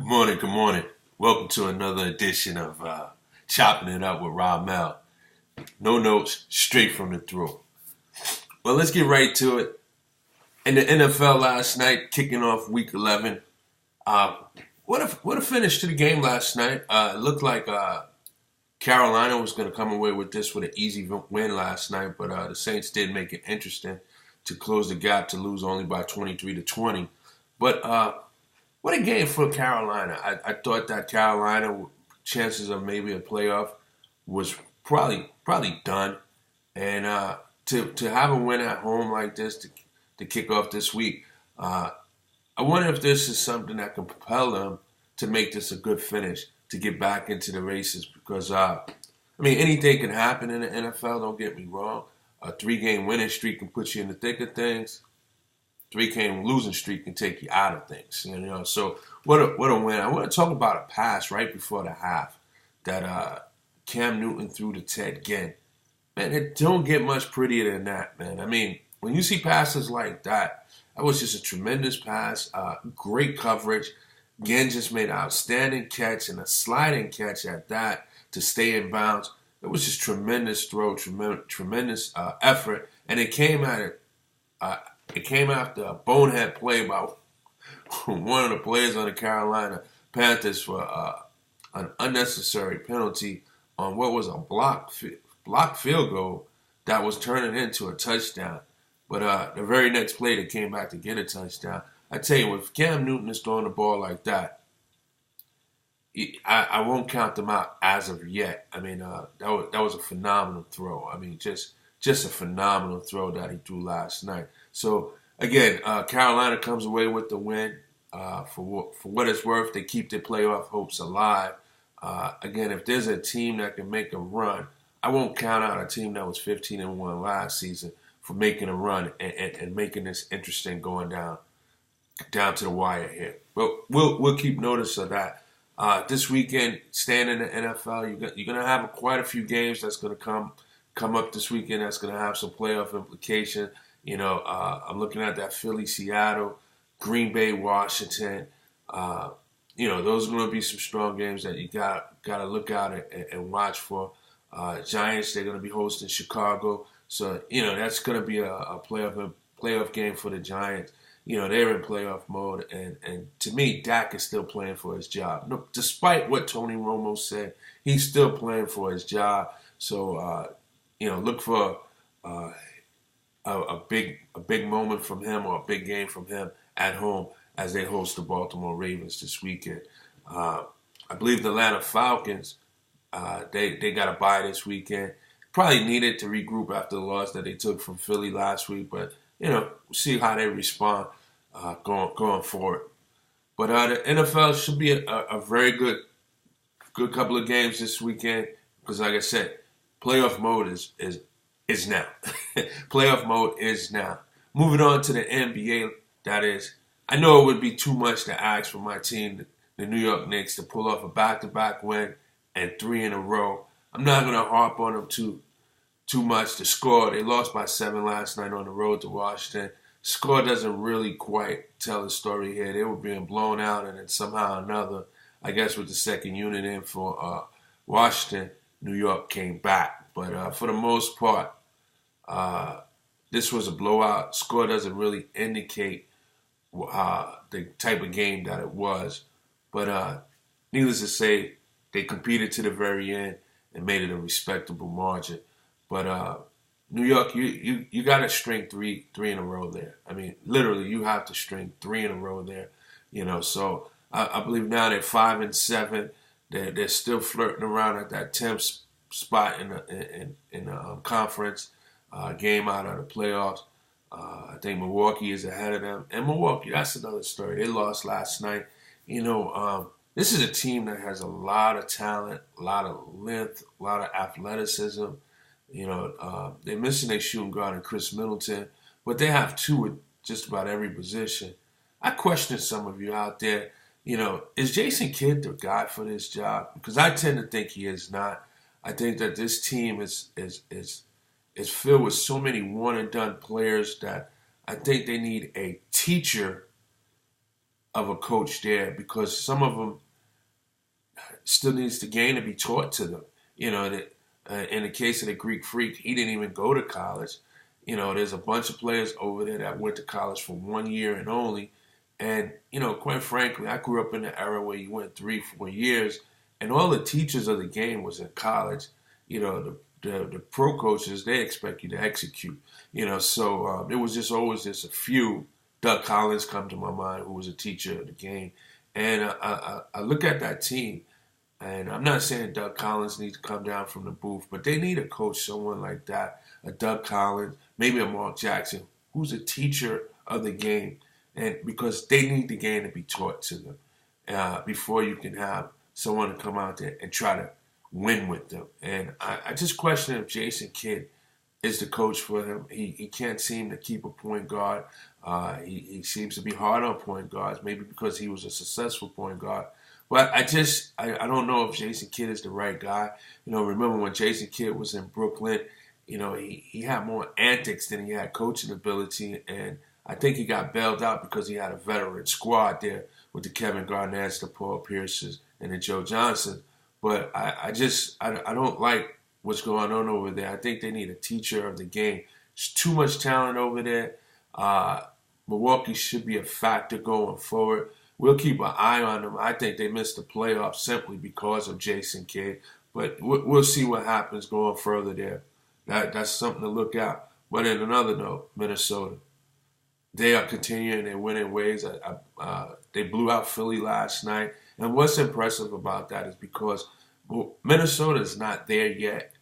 Good morning. Welcome to another edition of Chopping It Up with Ramel. No notes, straight from the throat. Well, let's get right to it. In the NFL last night, kicking off Week 11. What a finish to the game last night. It looked like Carolina was going to come away with this with an easy win last night, but the Saints did make it interesting to close the gap to lose only by 23-20. But what a game for Carolina. I thought that Carolina chances of maybe a playoff was probably done. And to have a win at home like this to kick off this week, I wonder if this is something that can propel them to make this a good finish, to get back into the races. Because, anything can happen in the NFL, don't get me wrong. A 3-game winning streak can put you in the thick of things. 3-game losing streak can take you out of things, So what a win! I want to talk about a pass right before the half that Cam Newton threw to Ted Ginn. Man, it don't get much prettier than that, man. I mean, when you see passes like that, that was just a tremendous pass, great coverage. Ginn just made an outstanding catch and a sliding catch at that to stay in bounds. It was just tremendous throw, tremendous effort, and it came at it. It came after a bonehead play by one of the players on the Carolina Panthers for an unnecessary penalty on what was a blocked field goal that was turning into a touchdown. But the very next play they came back to get a touchdown. I tell you, if Cam Newton is throwing the ball like that, I won't count them out as of yet. I mean, that was a phenomenal throw. I mean, just a phenomenal throw that he threw last night. So, again, Carolina comes away with the win. For what it's worth, they keep their playoff hopes alive. Again, if there's a team that can make a run, I won't count out a team that was 15-1 last season for making a run and making this interesting going down to the wire here. But we'll keep notice of that. This weekend, staying in the NFL, you're gonna have quite a few games that's gonna come up this weekend. That's gonna have some playoff implication. I'm looking at that Philly, Seattle, Green Bay, Washington. Those are gonna be some strong games that you gotta look out and watch for. Giants, they're gonna be hosting Chicago, so that's gonna be a playoff game for the Giants. They're in playoff mode, and to me, Dak is still playing for his job. No, despite what Tony Romo said, he's still playing for his job. So, look for a big moment from him or a big game from him at home as they host the Baltimore Ravens this weekend. I believe the Atlanta Falcons, they got a bye this weekend. Probably needed to regroup after the loss that they took from Philly last week, but we'll see how they respond going forward. But the NFL should be a very good couple of games this weekend because, like I said, playoff mode is now. Playoff mode is now. Moving on to the NBA, that is, I know it would be too much to ask for my team, the New York Knicks, to pull off a back-to-back win and 3 in a row. I'm not going to harp on them too much. The score, they lost by 7 last night on the road to Washington. Score doesn't really quite tell the story here. They were being blown out, and then somehow or another, I guess with the second unit in for Washington, New York came back. But for the most part, this was a blowout. Score doesn't really indicate the type of game that it was. But needless to say, they competed to the very end and made it a respectable margin. But New York, you got to string three in a row there. I mean, literally, you have to string 3 in a row there. So I believe now they're 5-7. They're still flirting around at that 10th spot in the conference. Game out of the playoffs. I think Milwaukee is ahead of them. And Milwaukee, that's another story. They lost last night. This is a team that has a lot of talent, a lot of length, a lot of athleticism. They're missing their shooting guard in Chris Middleton, but they have 2 at just about every position. I question some of you out there, is Jason Kidd the guy for this job? Because I tend to think he is not. I think that this team is filled with so many one-and-done players that I think they need a teacher of a coach there because some of them still needs the game to be taught to them. That in the case of the Greek Freak, he didn't even go to college. There's a bunch of players over there that went to college for 1 year and only. And, quite frankly, I grew up in the era where you went 3, 4 years, and all the teachers of the game was in college. The pro coaches, they expect you to execute. So it was just always just a few. Doug Collins come to my mind, who was a teacher of the game. And I look at that team, and I'm not saying Doug Collins needs to come down from the booth, but they need a coach, someone like that, a Doug Collins, maybe a Mark Jackson, who's a teacher of the game, and because they need the game to be taught to them before you can have someone to come out there and try to win with them. And I just question if Jason Kidd is the coach for him. He can't seem to keep a point guard. He seems to be hard on point guards, maybe because he was a successful point guard. But I don't know if Jason Kidd is the right guy. Remember when Jason Kidd was in Brooklyn, he had more antics than he had coaching ability. And I think he got bailed out because he had a veteran squad there with the Kevin Garnett's, the Paul Pierces, and the Joe Johnson. But I don't like what's going on over there. I think they need a teacher of the game. There's too much talent over there. Milwaukee should be a factor going forward. We'll keep an eye on them. I think they missed the playoffs simply because of Jason Kidd. But we'll see what happens going further there. That's something to look out. But in another note, Minnesota, they are continuing their winning ways. They blew out Philly last night. And what's impressive about that is because Minnesota is not there yet,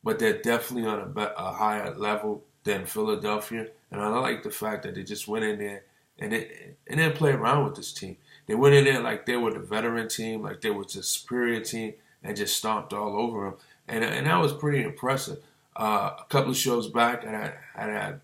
but they're definitely on a higher level than Philadelphia. And I like the fact that they just went in there and they didn't play around with this team. They went in there like they were the veteran team, like they were the superior team, and just stomped all over them. And that was pretty impressive. A couple of shows back, I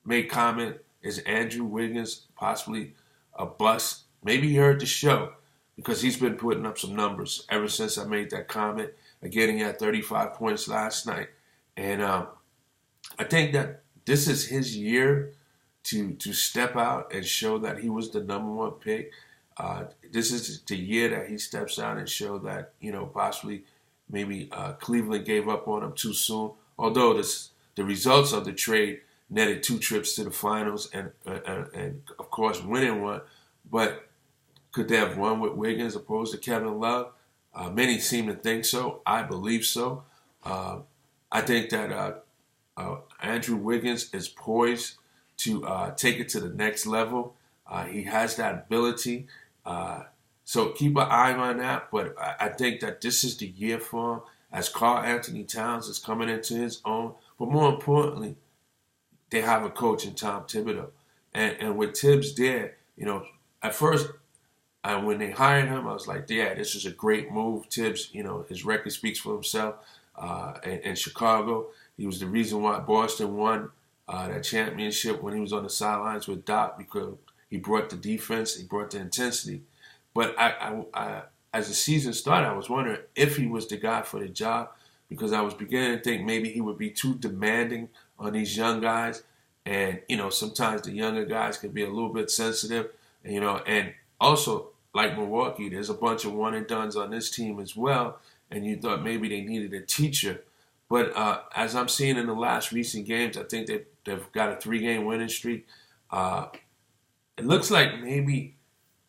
made comment, is Andrew Wiggins possibly a bust? Maybe he heard the show because he's been putting up some numbers ever since I made that comment. Again, he had 35 points last night. And I think that this is his year to step out and show that he was the number one pick. This is the year that he steps out and show that, possibly maybe Cleveland gave up on him too soon. Although the results of the trade netted 2 trips to the finals and of course winning one. But could they have won with Wiggins opposed to Kevin Love? Many seem to think so. I believe so. I think that Andrew Wiggins is poised to take it to the next level. He has that ability. So keep an eye on that. But I think that this is the year for him as Karl Anthony Towns is coming into his own. But more importantly, they have a coach in Tom Thibodeau. And with Tibbs there, at first, when they hired him, I was like, yeah, this is a great move. Tibbs, his record speaks for himself. In Chicago, he was the reason why Boston won that championship when he was on the sidelines with Doc because he brought the defense, he brought the intensity. But I as the season started, I was wondering if he was the guy for the job because I was beginning to think maybe he would be too demanding on these young guys. And, sometimes the younger guys can be a little bit sensitive, and also like Milwaukee, there's a bunch of one and dones on this team as well. And you thought maybe they needed a teacher. But as I'm seeing in the last recent games, I think they've got a 3-game winning streak. It looks like maybe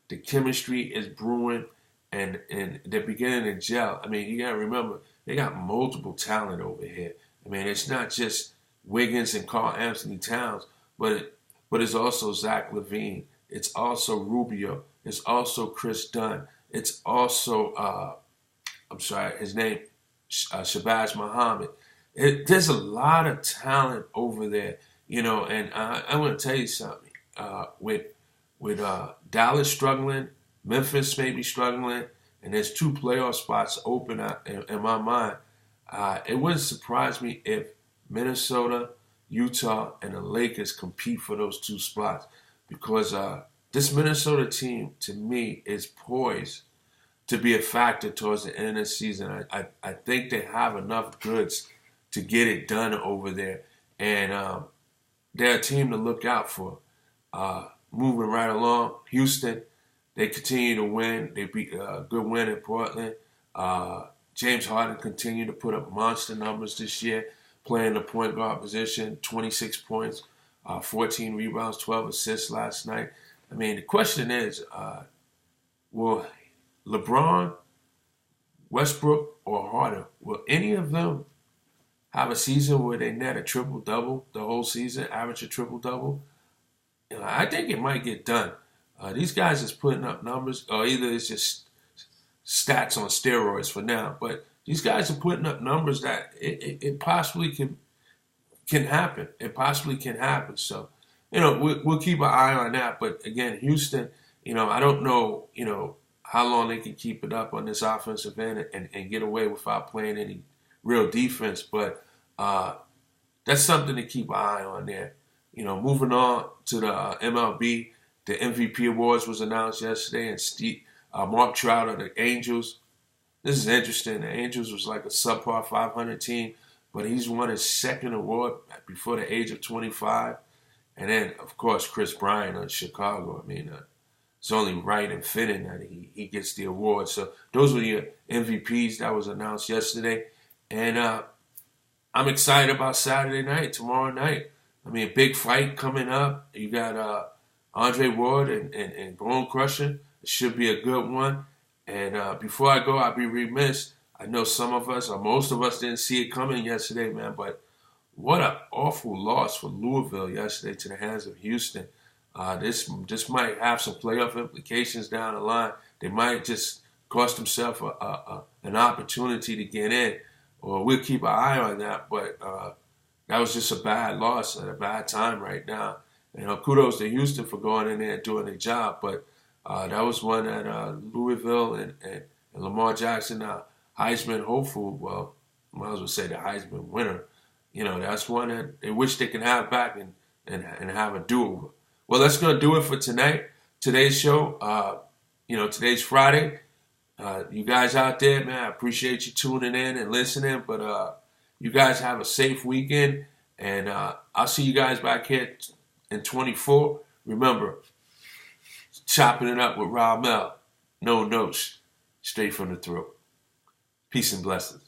the chemistry is brewing and they're beginning to gel. I mean, you got to remember, they got multiple talent over here. I mean, it's not just Wiggins and Karl Anthony Towns, but it's also Zach LaVine. It's also Rubio. It's also Chris Dunn. It's also, his name, Shabazz Muhammad. There's a lot of talent over there, and I want to tell you something. With Dallas struggling, Memphis may be struggling, and there's 2 playoff spots open in my mind. It wouldn't surprise me if Minnesota, Utah, and the Lakers compete for those 2 spots because this Minnesota team, to me, is poised to be a factor towards the end of the season. I think they have enough goods to get it done over there, and they're a team to look out for. Moving right along, Houston, They continue to win. They beat a good win in Portland. James Harden continued to put up monster numbers this year, playing the point guard position, 26 points, 14 rebounds, 12 assists last night. I mean, the question is, will LeBron, Westbrook, or Harden, will any of them have a season where they net a triple-double the whole season, average a triple-double? I think it might get done. These guys is putting up numbers, or either it's just stats on steroids for now, but these guys are putting up numbers that it possibly can happen. It possibly can happen. So, we'll keep an eye on that. But again, Houston, I don't know, how long they can keep it up on this offensive end and get away without playing any real defense. But that's something to keep an eye on there. Moving on to the MLB, the MVP awards was announced yesterday, and Mark Trout of the Angels. This is interesting. The Angels was like a subpar 500 team, but he's won his second award before the age of 25. And then, of course, Chris Bryant of Chicago. I mean, it's only right and fitting that he gets the award. So those were your MVPs that was announced yesterday. And I'm excited about Saturday night, tomorrow night. I mean, a big fight coming up. You got Andre Ward and Bonecrusher. It should be a good one. And before I go, I'll be remiss. I know some of us, or most of us, didn't see it coming yesterday, man. But what an awful loss for Louisville yesterday to the hands of Houston. This might have some playoff implications down the line. They might just cost themselves an opportunity to get in. Or we'll keep an eye on that. But that was just a bad loss at a bad time right now. Kudos to Houston for going in there and doing their job. But that was one that Louisville and Lamar Jackson, Heisman hopeful, well, might as well say the Heisman winner. That's one that they wish they could have back and have a do-over. Well, that's going to do it for tonight. Today's show, today's Friday. You guys out there, man, I appreciate you tuning in and listening. But you guys have a safe weekend. And I'll see you guys back here in 24. Remember, chopping it up with Ramel. No notes. Straight from the throat. Peace and blessings.